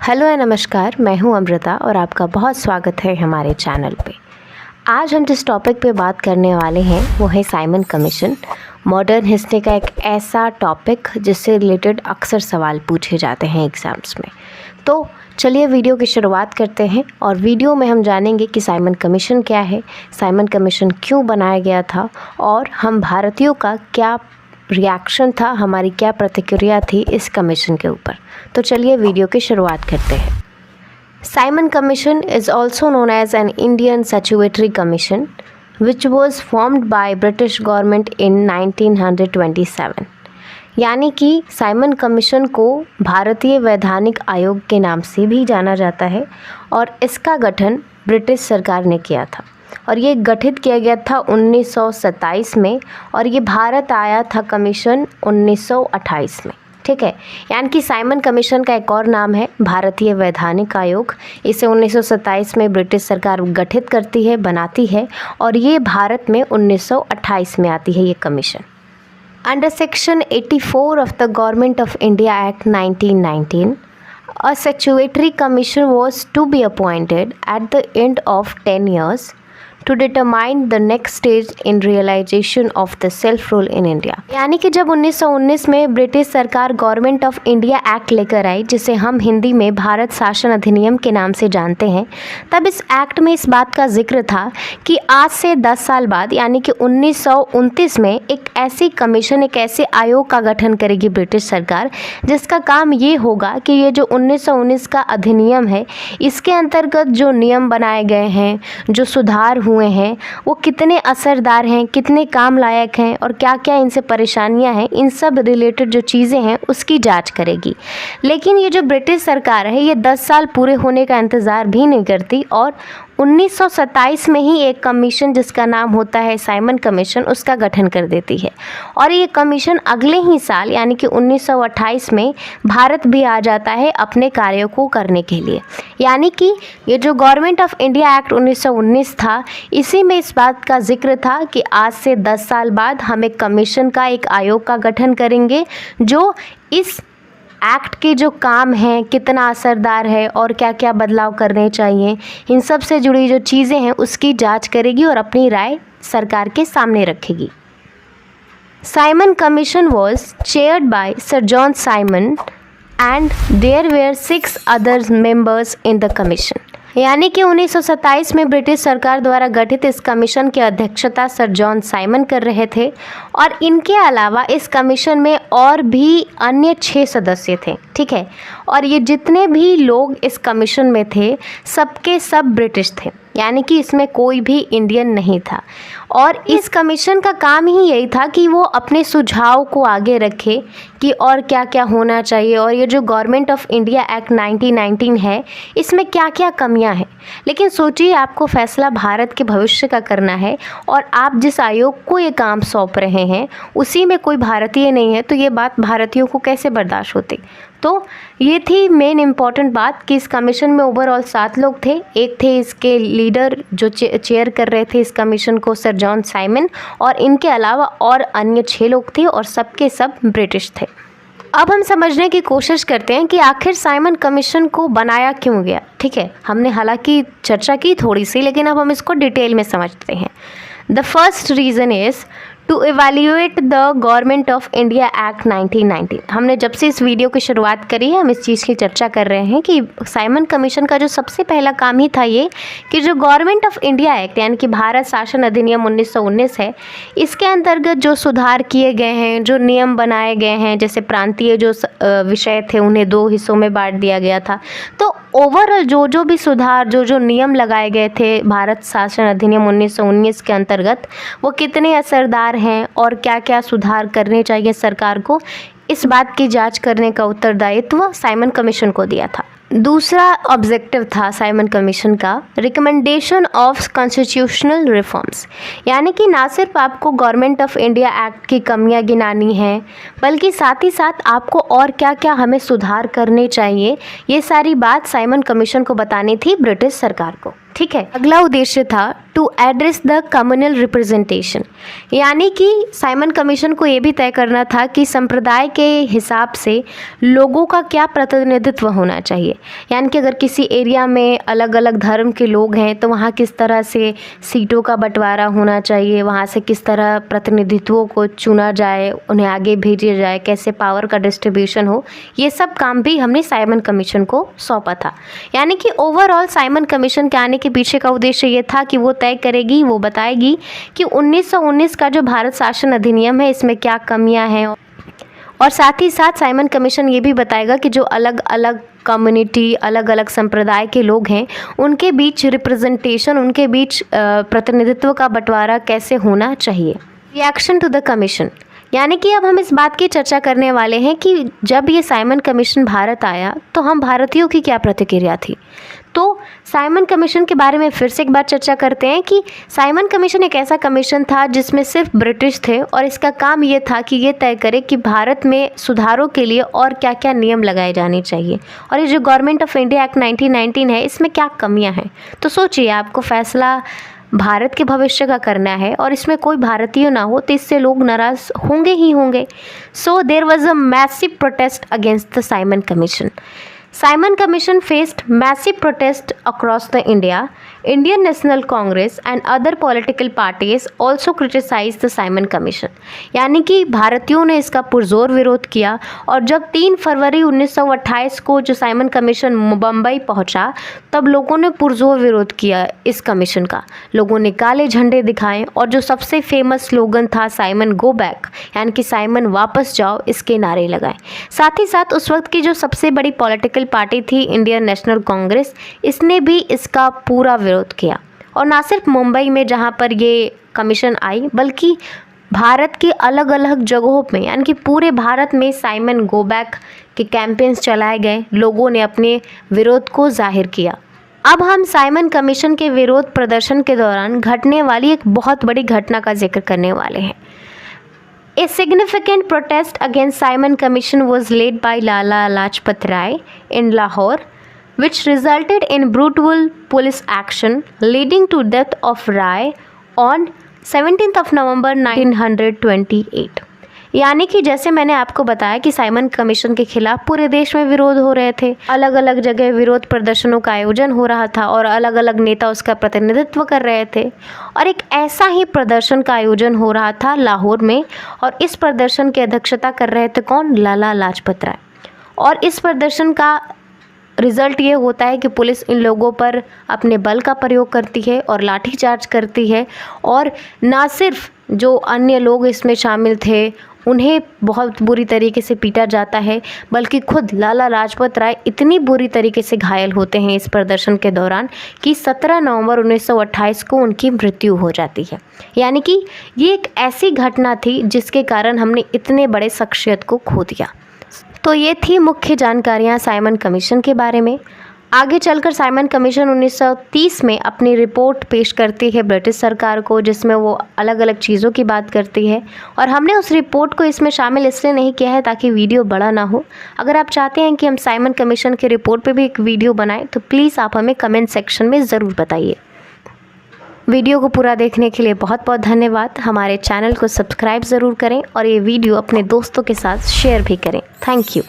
Hello and नमस्कार, मैं हूं अमृता और आपका बहुत स्वागत है हमारे चैनल पे। आज हम जिस टॉपिक पे बात करने वाले हैं वो है साइमन कमीशन। मॉडर्न हिस्ट्री का एक ऐसा टॉपिक जिससे रिलेटेड अक्सर सवाल पूछे जाते हैं एग्ज़ाम्स में। तो चलिए वीडियो की शुरुआत करते हैं और वीडियो में हम जानेंगे कि साइमन कमीशन क्या है, साइमन कमीशन क्यों बनाया गया था और हम भारतीयों का क्या रिएक्शन था, हमारी क्या प्रतिक्रिया थी इस कमीशन के ऊपर। तो चलिए वीडियो की शुरुआत करते हैं। Simon Commission is also known as an Indian statutory commission which was formed by British government in 1927। यानी कि साइमन कमीशन को भारतीय वैधानिक आयोग के नाम से भी जाना जाता है और इसका गठन ब्रिटिश सरकार ने किया था और ये गठित किया गया था 1927 में और ये भारत आया था कमीशन 1928 में। ठीक है, यानी कि साइमन कमीशन का एक और नाम है भारतीय वैधानिक आयोग। इसे 1927 में ब्रिटिश सरकार गठित करती है, बनाती है और ये भारत में 1928 में आती है ये commission. Under section 84 of the government of India act 1919 a statutory commission was to be appointed at the end of 10 years to determine the next stage in realization of the self rule in India। यानी कि जब 1919 में British सरकार government of India act लेकर आई, जिसे हम हिंदी में भारत शासन अधिनियम के नाम से जानते हैं, तब इस एक्ट में इस बात का जिक्र था कि आज से 10 साल बाद यानी कि 1929 में एक ऐसी कमीशन, एक ऐसे आयोग का गठन करेगी ब्रिटिश सरकार, जिसका काम ये होगा कि ये जो 1919 का अधिनियम है इसके अंतर्गत जो नियम बनाए गए हैं, जो सुधार हुए हैं, वो कितने असरदार हैं, कितने काम लायक हैं और क्या क्या इनसे परेशानियां हैं, इन सब रिलेटेड जो चीज़ें हैं उसकी जांच करेगी। लेकिन ये जो ब्रिटिश सरकार है ये 10 साल पूरे होने का इंतज़ार भी नहीं करती और 1927 में ही एक कमीशन जिसका नाम होता है साइमन कमीशन, उसका गठन कर देती है और ये कमीशन अगले ही साल यानी कि 1928 में भारत भी आ जाता है अपने कार्यों को करने के लिए। यानी कि ये जो गवर्नमेंट ऑफ इंडिया एक्ट 1919 था, इसी में इस बात का जिक्र था कि आज से 10 साल बाद हम एक कमीशन का, एक आयोग का गठन करेंगे जो इस एक्ट के जो काम हैं कितना असरदार है और क्या क्या बदलाव करने चाहिए, इन सब से जुड़ी जो चीज़ें हैं उसकी जांच करेगी और अपनी राय सरकार के सामने रखेगी। Simon Commission was chaired by sir John Simon and there were 6 other members in the commission. यानी कि 1927 में ब्रिटिश सरकार द्वारा गठित इस कमीशन की अध्यक्षता सर जॉन साइमन कर रहे थे और इनके अलावा इस कमीशन में और भी अन्य 6 सदस्य थे। ठीक है, और ये जितने भी लोग इस कमीशन में थे सबके सब ब्रिटिश थे, यानी कि इसमें कोई भी इंडियन नहीं था और इस कमीशन का काम ही यही था कि वो अपने सुझाव को आगे रखे कि और क्या क्या होना चाहिए और ये जो गवर्नमेंट ऑफ इंडिया एक्ट 1919 है इसमें क्या क्या कमियां हैं। लेकिन सोचिए, आपको फैसला भारत के भविष्य का करना है और आप जिस आयोग को ये काम सौंप रहे हैं उसी में कोई भारतीय नहीं है, तो ये बात भारतीयों को कैसे बर्दाश्त होती। तो ये थी मेन इम्पॉर्टेंट बात कि इस कमीशन में ओवरऑल 7 लोग थे। एक थे इसके लीडर जो चेयर कर रहे थे इस कमीशन को, सर जॉन साइमन, और इनके अलावा और अन्य 6 लोग थे और सबके सब ब्रिटिश थे। अब हम समझने की कोशिश करते हैं कि आखिर साइमन कमीशन को बनाया क्यों गया। ठीक है, हमने हालांकि चर्चा की थोड़ी सी, लेकिन अब हम इसको डिटेल में समझते हैं। The first reason is to evaluate the government of India act 1919। हमने जब से इस वीडियो की शुरुआत करी है हम इस चीज़ की चर्चा कर रहे हैं कि साइमन कमीशन का जो सबसे पहला काम ही था ये कि जो गवर्नमेंट ऑफ इंडिया एक्ट यानी कि भारत शासन अधिनियम 1919 है, इसके अंतर्गत जो सुधार किए गए हैं, जो नियम बनाए गए हैं, जैसे प्रांतीय जो विषय थे उन्हें 2 हिस्सों में बांट दिया गया था, तो ओवरऑल जो भी सुधार, जो नियम लगाए गए थे भारत शासन अधिनियम 1919 के अंतर्गत, वो कितने असरदार हैं और क्या क्या सुधार करने चाहिए सरकार को, इस बात की जांच करने का उत्तरदायित्व साइमन कमीशन को दिया था। दूसरा ऑब्जेक्टिव था साइमन कमीशन का रिकमेंडेशन ऑफ कॉन्स्टिट्यूशनल रिफॉर्म्स। यानी कि ना सिर्फ आपको गवर्नमेंट ऑफ इंडिया एक्ट की कमियां गिनानी हैं, बल्कि साथ ही साथ आपको और क्या क्या हमें सुधार करने चाहिए, ये सारी बात साइमन कमीशन को बतानी थी ब्रिटिश सरकार को। ठीक है। अगला उद्देश्य था to address the communal representation, यानी कि साइमन कमीशन को ये भी तय करना था कि संप्रदाय के हिसाब से लोगों का क्या प्रतिनिधित्व होना चाहिए। यानी कि अगर किसी एरिया में अलग अलग धर्म के लोग हैं तो वहाँ किस तरह से सीटों का बंटवारा होना चाहिए, वहाँ से किस तरह प्रतिनिधित्वों को चुना जाए, उन्हें आगे भेजा जाए, कैसे पावर का डिस्ट्रीब्यूशन हो, ये सब काम भी हमने साइमन कमीशन को सौंपा था। यानी कि ओवरऑल साइमन कमीशन के आने के पीछे का उद्देश्य ये था कि वो तय करेगी, वो बताएगी कि 1919 का जो भारत शासन अधिनियम है इसमें क्या कमियां हैं, और साथ ही साथ साइमन कमीशन ये भी बताएगा कि जो अलग अलग कम्युनिटी, अलग अलग संप्रदाय के लोग हैं उनके बीच रिप्रेजेंटेशन, उनके बीच प्रतिनिधित्व का बंटवारा कैसे होना चाहिए। रिएक्शन टू द कमीशन, यानी कि अब हम इस बात की चर्चा करने वाले हैं कि जब ये साइमन कमीशन भारत आया तो हम भारतीयों की क्या प्रतिक्रिया थी। तो साइमन कमीशन के बारे में फिर से एक बार चर्चा करते हैं कि साइमन कमीशन एक ऐसा कमीशन था जिसमें सिर्फ ब्रिटिश थे और इसका काम ये था कि ये तय करे कि भारत में सुधारों के लिए और क्या क्या नियम लगाए जाने चाहिए, और ये जो गवर्नमेंट ऑफ इंडिया एक्ट 1919 है इसमें क्या कमियां हैं। तो सोचिए, आपको फैसला भारत के भविष्य का करना है और इसमें कोई भारतीय ना हो तो इससे लोग नाराज़ होंगे ही होंगे। So there was a massive protest against the Simon Commission. Simon Commission faced massive protest across the India. Indian National Congress and other political parties also criticized the Simon Commission. यानी कि भारतीयों ने इसका पुरजोर विरोध किया, और जब 3 फरवरी 1928 को जो साइमन कमीशन बम्बई पहुंचा तब लोगों ने पुरजोर विरोध किया इस कमीशन का। लोगों ने काले झंडे दिखाए और जो सबसे फेमस स्लोगन था साइमन गो बैक, यानी कि साइमन वापस जाओ, इसके नारे लगाए। साथ ही साथ उस वक्त की जो सबसे बड़ी पॉलिटिकल पार्टी थी इंडियन नेशनल कांग्रेस, इसने भी इसका पूरा विरोध किया। और ना सिर्फ मुंबई में जहाँ पर ये कमीशन आई, बल्कि भारत की अलग अलग जगहों में, यानी कि पूरे भारत में साइमन गो बैक के कैंपेन्स चलाए गए। लोगों ने अपने विरोध को जाहिर किया। अब हम साइमन कमीशन के विरोध प्रदर्शन के दौरान घटने वाली एक बहुत बड़ी घटना का जिक्र करने वाले हैं। A significant protest against Simon Commission was led by Lala Lajpat Rai in Lahore, which resulted in brutal police action, leading to death of Rai on 17th of November 1928. यानी कि जैसे मैंने आपको बताया कि साइमन कमीशन के खिलाफ पूरे देश में विरोध हो रहे थे, अलग अलग जगह विरोध प्रदर्शनों का आयोजन हो रहा था और अलग अलग नेता उसका प्रतिनिधित्व कर रहे थे। और एक ऐसा ही प्रदर्शन का आयोजन हो रहा था लाहौर में, और इस प्रदर्शन की अध्यक्षता कर रहे थे कौन? लाला लाजपत राय। और इस प्रदर्शन का रिज़ल्ट ये होता है कि पुलिस इन लोगों पर अपने बल का प्रयोग करती है और लाठीचार्ज करती है, और ना सिर्फ जो अन्य लोग इसमें शामिल थे उन्हें बहुत बुरी तरीके से पीटा जाता है, बल्कि खुद लाला लाजपत राय इतनी बुरी तरीके से घायल होते हैं इस प्रदर्शन के दौरान कि 17 नवंबर 1928 को उनकी मृत्यु हो जाती है। यानी कि ये एक ऐसी घटना थी जिसके कारण हमने इतने बड़े शख्सियत को खो दिया। तो ये थी मुख्य जानकारियाँ साइमन कमीशन के बारे में। आगे चलकर साइमन कमीशन 1930 में अपनी रिपोर्ट पेश करती है ब्रिटिश सरकार को, जिसमें वो अलग अलग चीज़ों की बात करती है, और हमने उस रिपोर्ट को इसमें शामिल इसलिए नहीं किया है ताकि वीडियो बड़ा ना हो। अगर आप चाहते हैं कि हम साइमन कमीशन की रिपोर्ट पे भी एक वीडियो बनाएं तो प्लीज़ आप हमें कमेंट सेक्शन में ज़रूर बताइए। वीडियो को पूरा देखने के लिए बहुत बहुत धन्यवाद। हमारे चैनल को सब्सक्राइब ज़रूर करें और ये वीडियो अपने दोस्तों के साथ शेयर भी करें। Thank you.